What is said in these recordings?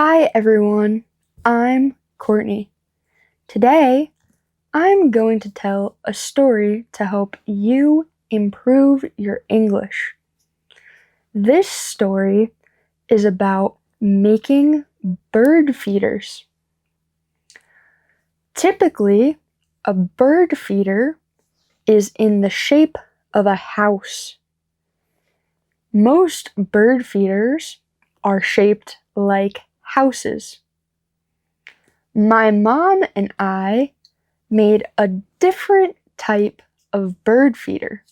Hi everyone, I'm Courtney. Today, I'm going to tell a story to help you improve your English. This story is about making bird feeders. Typically, a bird feeder is in the shape of a house. Most bird feeders are shaped like houses. My mom and I made a different type of bird feeder.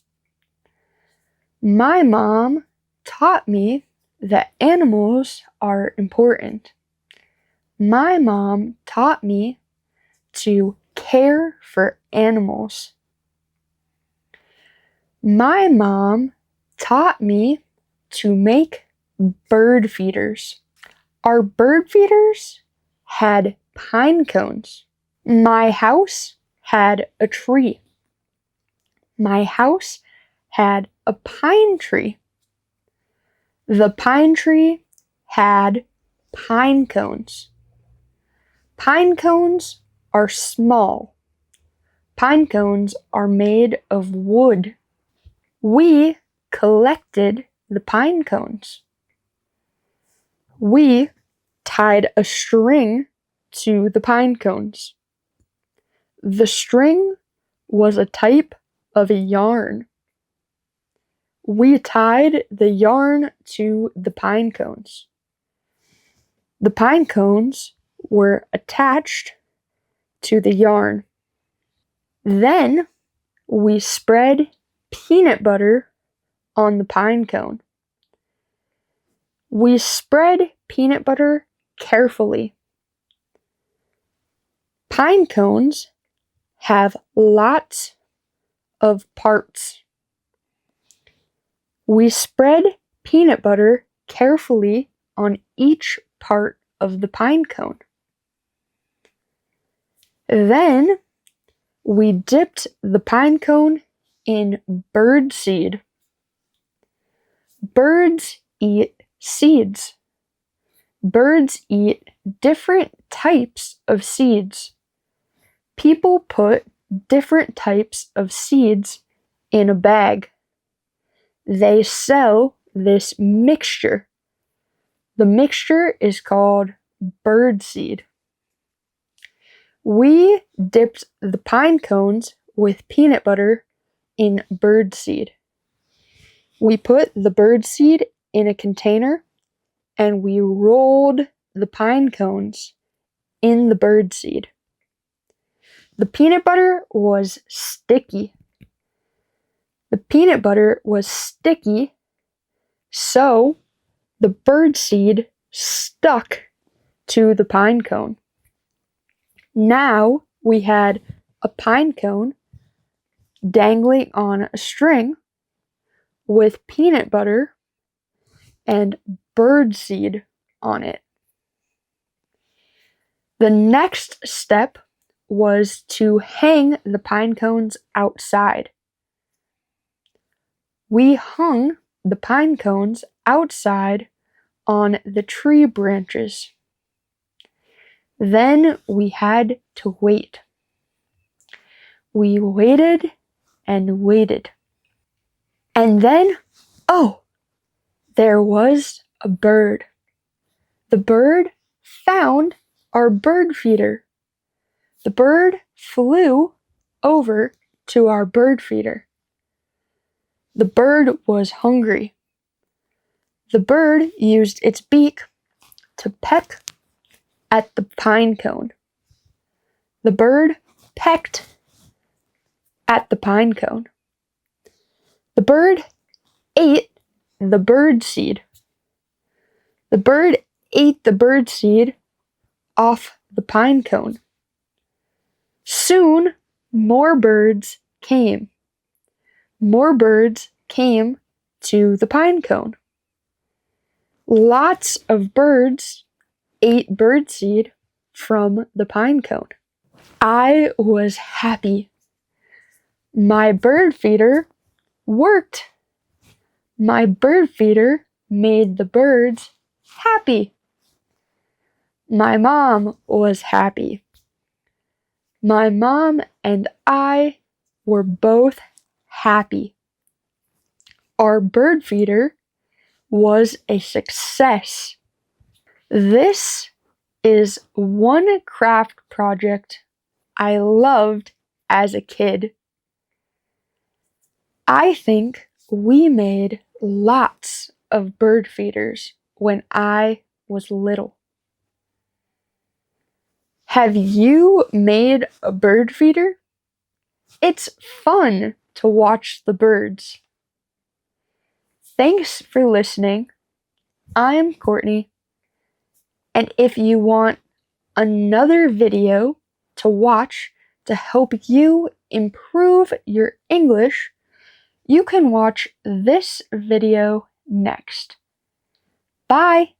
My mom taught me that animals are important. My mom taught me to care for animals. My mom taught me to make bird feeders. Our bird feeders had pine cones. My house had a tree. My house had a pine tree. The pine tree had pine cones. Pine cones are small. Pine cones are made of wood. We collected the pine cones. We tied a string to the pine cones. The string was a type of a yarn. We tied the yarn to the pine cones. The pine cones were attached to the yarn. Then we spread peanut butter on the pine cone. We spread peanut butter carefully. Pine cones have lots of parts. We spread peanut butter carefully on each part of the pine cone. Then we dipped the pine cone in bird seed. Birds eat seeds. Birds eat different types of seeds. People put different types of seeds in a bag. They sell this mixture. The mixture is called bird seed. We dipped the pine cones with peanut butter in bird seed. We put the bird seed in a container and we rolled the pine cones in the bird seed. The peanut butter was sticky. The peanut butter was sticky, so the bird seed stuck to the pine cone. Now we had a pine cone dangling on a string with peanut butter and bird seed on it. The next step was to hang the pine cones outside. We hung the pine cones outside on the tree branches. Then we had to wait. We waited and waited. And then, there was a bird. The bird found our bird feeder. The bird flew over to our bird feeder. The bird was hungry. The bird used its beak to peck at the pine cone. The bird pecked at the pine cone. The bird ate the bird seed. The bird ate the bird seed off the pine cone. Soon, more birds came. More birds came to the pine cone. Lots of birds ate bird seed from the pine cone. I was happy. My bird feeder worked. My bird feeder made the birds happy. My mom was happy. My mom and I were both happy. Our bird feeder was a success. This is one craft project I loved as a kid. I think we made lots of bird feeders when I was little. Have you made a bird feeder? It's fun to watch the birds. Thanks for listening. I'm Courtney, and if you want another video to watch to help you improve your English, you can watch this video next. Bye!